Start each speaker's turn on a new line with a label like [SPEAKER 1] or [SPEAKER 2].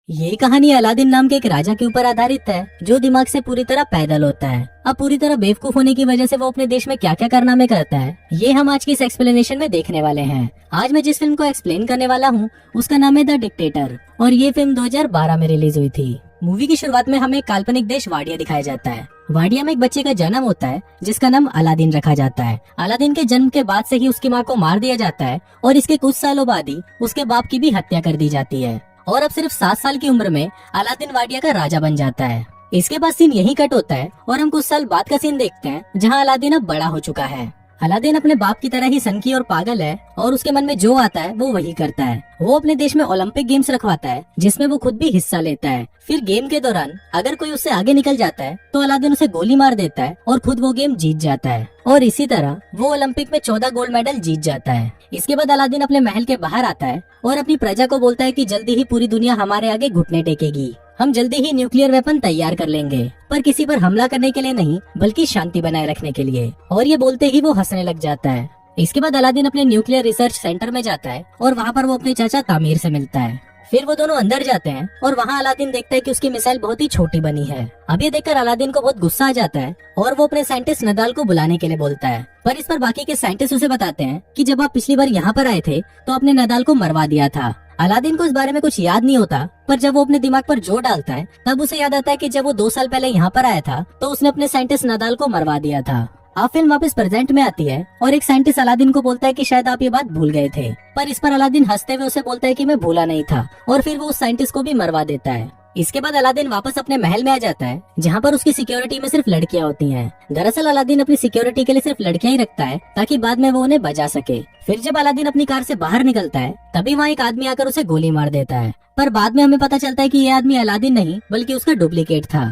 [SPEAKER 1] ये कहानी अलादीन नाम के एक राजा के ऊपर आधारित है जो दिमाग से पूरी तरह पैदल होता है। अब पूरी तरह बेवकूफ होने की वजह से वो अपने देश में क्या क्या कारनामे करता है, ये हम आज की इस एक्सप्लेनेशन में देखने वाले हैं। आज मैं जिस फिल्म को एक्सप्लेन करने वाला हूँ उसका नाम है द डिक्टेटर और ये फिल्म 2012 में रिलीज हुई थी। मूवी की शुरुआत में हमें एक काल्पनिक देश वाडिया दिखाया जाता है। वाडिया में एक बच्चे का जन्म होता है जिसका नाम अलादीन रखा जाता है। अलादीन के जन्म के बाद से ही उसकी माँ को मार दिया जाता है और इसके कुछ सालों बाद ही उसके बाप की भी हत्या कर दी जाती है और अब सिर्फ 7 साल की उम्र में अलादीन वाडिया का राजा बन जाता है। इसके बाद सीन यहीं कट होता है और हम कुछ साल बाद का सीन देखते हैं जहाँ अलादीन अब बड़ा हो चुका है। अलादीन अपने बाप की तरह ही सनकी और पागल है और उसके मन में जो आता है वो वही करता है। वो अपने देश में ओलंपिक गेम्स रखवाता है जिसमें वो खुद भी हिस्सा लेता है। फिर गेम के दौरान अगर कोई उससे आगे निकल जाता है तो अलादीन उसे गोली मार देता है और खुद वो गेम जीत जाता है और इसी तरह वो ओलंपिक में 14 गोल्ड मेडल जीत जाता है। इसके बाद अलादीन अपने महल के बाहर आता है और अपनी प्रजा को बोलता है कि जल्दी ही पूरी दुनिया हमारे आगे घुटने टेकेगी। हम जल्दी ही न्यूक्लियर वेपन तैयार कर लेंगे, पर किसी पर हमला करने के लिए नहीं बल्कि शांति बनाए रखने के लिए। और ये बोलते ही वो हंसने लग जाता है। इसके बाद अलादीन अपने न्यूक्लियर रिसर्च सेंटर में जाता है और वहाँ पर वो अपने चाचा तामीर से मिलता है। फिर वो दोनों अंदर जाते हैं और वहाँ अलादीन देखता है कि उसकी मिसाइल बहुत ही छोटी बनी है। अब ये देखकर अलादीन को बहुत गुस्सा आ जाता है और वो अपने साइंटिस्ट नदाल को बुलाने के लिए बोलता है। पर इस पर बाकी के साइंटिस्ट उसे बताते हैं कि जब आप पिछली बार यहाँ पर आए थे तो आपने नदाल को मरवा दिया था। अलादीन को इस बारे में कुछ याद नहीं होता, पर जब वो अपने दिमाग पर जोर डालता है तब उसे याद आता है कि जब वो 2 साल पहले यहाँ पर आया था तो उसने अपने साइंटिस्ट नदाल को मरवा दिया था। अब फिल्म वापस प्रेजेंट में आती है और एक साइंटिस्ट अलादीन को बोलता है कि शायद आप ये बात भूल गए थे, पर इस पर अलादीन हंसते हुए उसे बोलता है कि मैं भूला नहीं था और फिर वो उस साइंटिस्ट को भी मरवा देता है। इसके बाद अलादीन वापस अपने महल में आ जाता है जहाँ पर उसकी सिक्योरिटी में सिर्फ लड़कियां होती हैं। दरअसल अलादीन अपनी सिक्योरिटी के लिए सिर्फ लड़कियां ही रखता है ताकि बाद में वो उन्हें बचा सके। फिर जब अलादीन अपनी कार से बाहर निकलता है तभी वहाँ एक आदमी आकर उसे गोली मार देता है, पर बाद में हमें पता चलता है कि ये आदमी अलादीन नहीं बल्कि उसका डुप्लीकेट था।